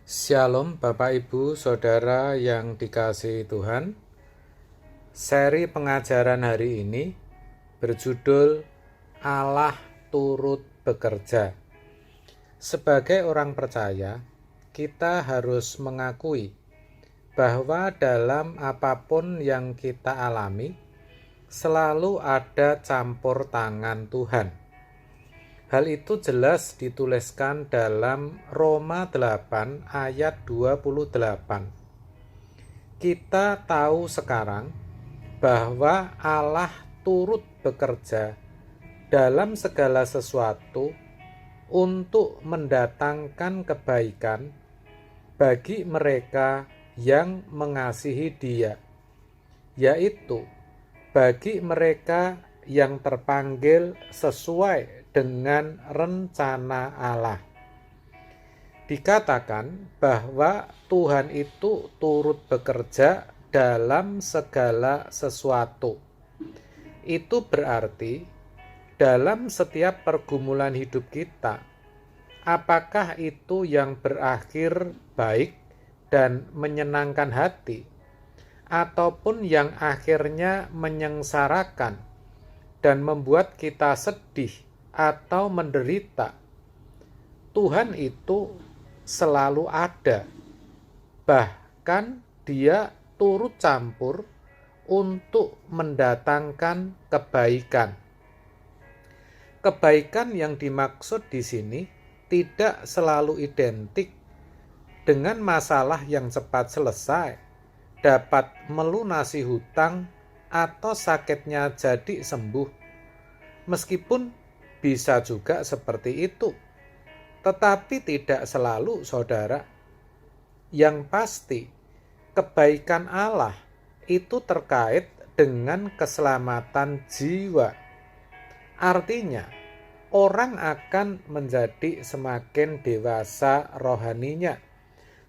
Shalom Bapak Ibu Saudara yang dikasihi Tuhan. Seri pengajaran hari ini berjudul Allah turut bekerja. Sebagai orang percaya, kita harus mengakui bahwa dalam apapun yang kita alami, selalu ada campur tangan Tuhan. Hal itu jelas dituliskan dalam Roma 8 ayat 28. Kita tahu sekarang bahwa Allah turut bekerja dalam segala sesuatu untuk mendatangkan kebaikan bagi mereka yang mengasihi Dia, yaitu bagi mereka yang terpanggil sesuai dengan rencana Allah. Dikatakan bahwa Tuhan itu turut bekerja dalam segala sesuatu. Itu berarti dalam setiap pergumulan hidup kita, apakah itu yang berakhir baik dan menyenangkan hati, ataupun yang akhirnya menyengsarakan dan membuat kita sedih atau menderita, Tuhan itu selalu ada. Bahkan Dia turut campur untuk mendatangkan kebaikan. Kebaikan yang dimaksud di sini tidak selalu identik dengan masalah yang cepat selesai, dapat melunasi hutang, atau sakitnya jadi sembuh. Meskipun bisa juga seperti itu, tetapi tidak selalu, saudara. Yang pasti, kebaikan Allah itu terkait dengan keselamatan jiwa. Artinya, orang akan menjadi semakin dewasa rohaninya,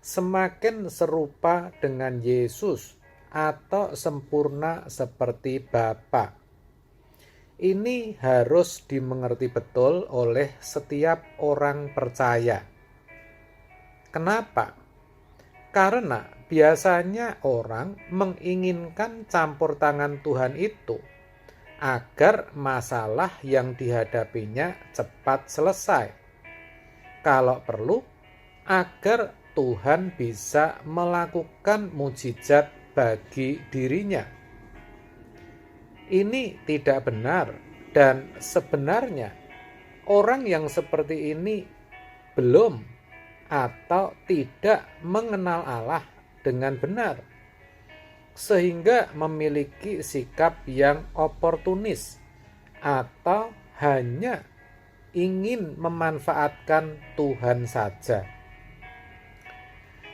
semakin serupa dengan Yesus atau sempurna seperti Bapa. Ini harus dimengerti betul oleh setiap orang percaya. Kenapa? Karena biasanya orang menginginkan campur tangan Tuhan itu agar masalah yang dihadapinya cepat selesai. Kalau perlu, agar Tuhan bisa melakukan mukjizat bagi dirinya. Ini tidak benar, dan sebenarnya orang yang seperti ini belum atau tidak mengenal Allah dengan benar, sehingga memiliki sikap yang oportunis atau hanya ingin memanfaatkan Tuhan saja.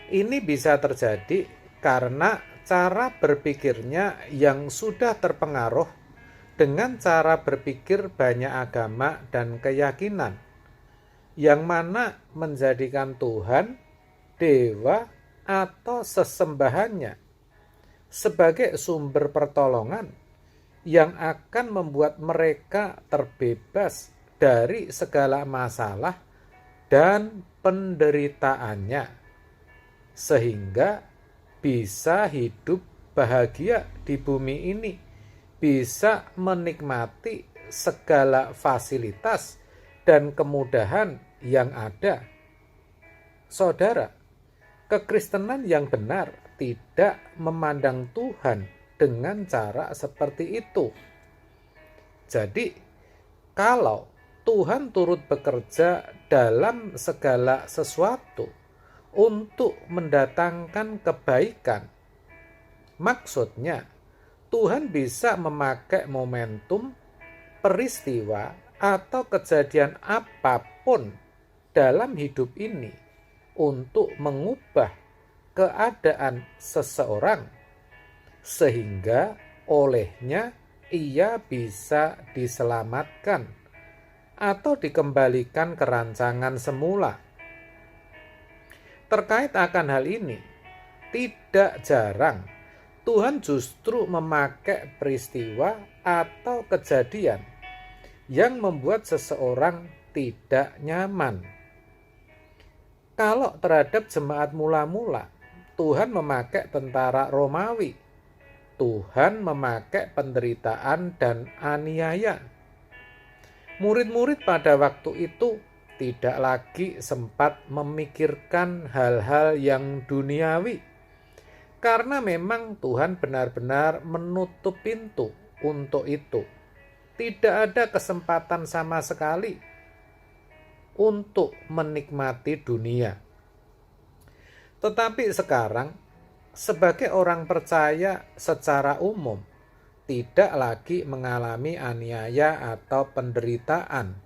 Ini bisa terjadi karena cara berpikirnya yang sudah terpengaruh dengan cara berpikir banyak agama dan keyakinan, yang mana menjadikan Tuhan, dewa, atau sesembahannya sebagai sumber pertolongan yang akan membuat mereka terbebas dari segala masalah dan penderitaannya, sehingga bisa hidup bahagia di bumi ini, bisa menikmati segala fasilitas dan kemudahan yang ada. Saudara, kekristenan yang benar tidak memandang Tuhan dengan cara seperti itu. Jadi, kalau Tuhan turut bekerja dalam segala sesuatu untuk mendatangkan kebaikan, maksudnya Tuhan bisa memakai momentum, peristiwa, atau kejadian apapun dalam hidup ini untuk mengubah keadaan seseorang, sehingga olehnya ia bisa diselamatkan atau dikembalikan ke rancangan semula. Terkait akan hal ini, tidak jarang Tuhan justru memakai peristiwa atau kejadian yang membuat seseorang tidak nyaman. Kalau terhadap jemaat mula-mula, Tuhan memakai tentara Romawi. Tuhan memakai penderitaan dan aniaya. Murid-murid pada waktu itu tidak lagi sempat memikirkan hal-hal yang duniawi, karena memang Tuhan benar-benar menutup pintu untuk itu. Tidak ada kesempatan sama sekali untuk menikmati dunia. Tetapi sekarang, sebagai orang percaya secara umum, tidak lagi mengalami aniaya atau penderitaan,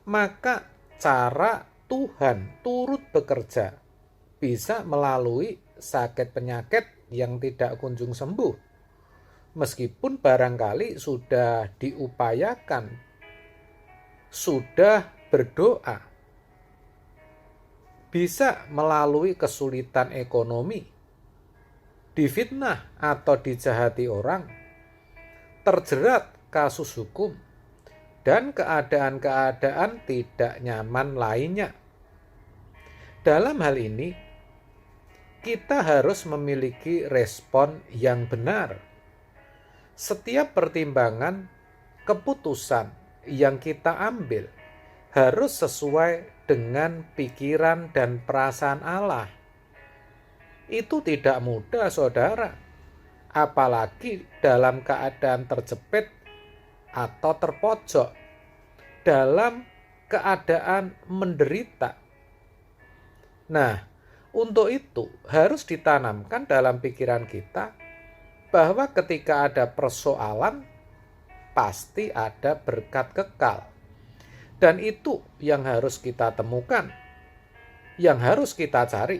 maka cara Tuhan turut bekerja bisa melalui sakit penyakit yang tidak kunjung sembuh, meskipun barangkali sudah diupayakan, sudah berdoa. Bisa melalui kesulitan ekonomi, difitnah atau dijahati orang, terjerat kasus hukum, dan keadaan-keadaan tidak nyaman lainnya. Dalam hal ini, kita harus memiliki respon yang benar. Setiap pertimbangan, keputusan yang kita ambil harus sesuai dengan pikiran dan perasaan Allah. Itu tidak mudah, saudara. Apalagi dalam keadaan terjepit atau terpojok, dalam keadaan menderita. Nah, untuk itu harus ditanamkan dalam pikiran kita bahwa ketika ada persoalan, pasti ada berkat kekal. Dan itu yang harus kita temukan, yang harus kita cari.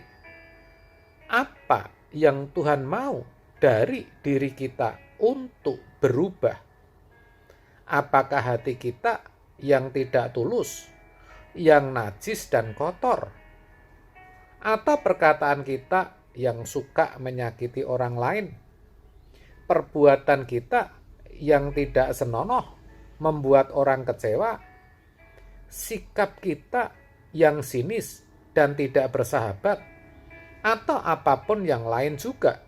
Apa yang Tuhan mau dari diri kita untuk berubah? Apakah hati kita yang tidak tulus, yang najis dan kotor? Atau perkataan kita yang suka menyakiti orang lain? Perbuatan kita yang tidak senonoh, membuat orang kecewa? Sikap kita yang sinis dan tidak bersahabat, atau apapun yang lain juga.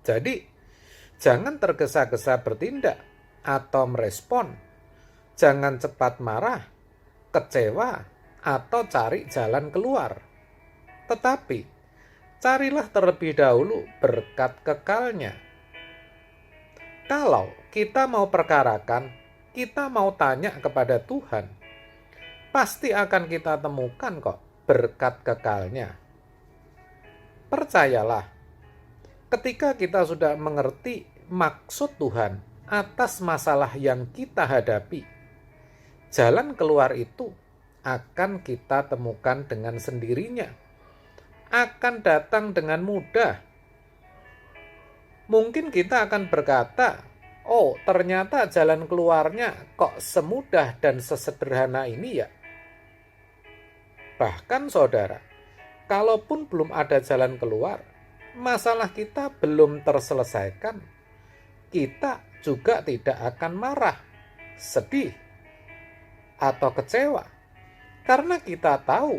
Jadi, jangan tergesa-gesa bertindak atau merespon. Jangan cepat marah, kecewa, atau cari jalan keluar. Tetapi, carilah terlebih dahulu berkat kekalnya. Kalau kita mau perkarakan, kita mau tanya kepada Tuhan, pasti akan kita temukan kok berkat kekalnya. Percayalah, ketika kita sudah mengerti maksud Tuhan atas masalah yang kita hadapi, jalan keluar itu akan kita temukan dengan sendirinya, akan datang dengan mudah. Mungkin kita akan berkata, oh, ternyata jalan keluarnya kok semudah dan sesederhana ini ya. Bahkan saudara, kalaupun belum ada jalan keluar, masalah kita belum terselesaikan, kita juga tidak akan marah, sedih, atau kecewa. Karena kita tahu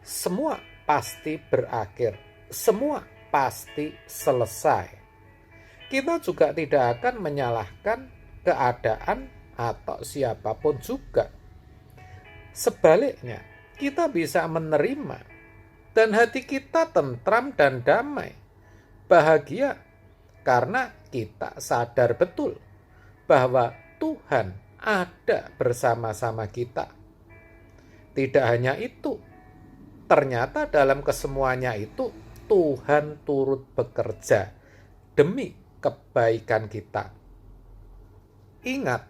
semua pasti berakhir, semua pasti selesai. Kita juga tidak akan menyalahkan keadaan atau siapapun juga. Sebaliknya, kita bisa menerima dan hati kita tentram dan damai, bahagia, karena kita sadar betul bahwa Tuhan ada bersama-sama kita. Tidak hanya itu, ternyata dalam kesemuanya itu Tuhan turut bekerja demi kebaikan kita. Ingat,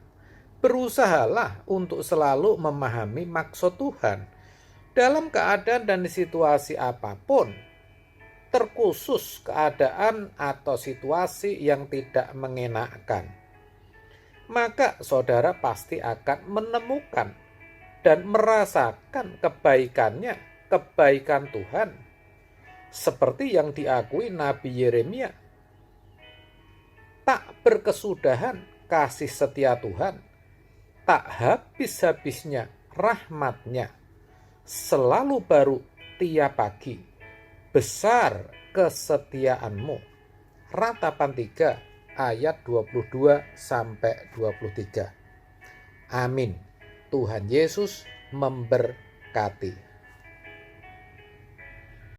berusahalah untuk selalu memahami maksud Tuhan dalam keadaan dan situasi apapun, terkhusus keadaan atau situasi yang tidak mengenakkan. Maka saudara pasti akan menemukan dan merasakan kebaikannya, kebaikan Tuhan, seperti yang diakui Nabi Yeremia. Tak berkesudahan kasih setia Tuhan, tak habis-habisnya rahmat-Nya, selalu baru tiap pagi. Besar kesetiaanmu. Ratapan 3 ayat 22 sampai 23. Amin. Tuhan Yesus memberkati.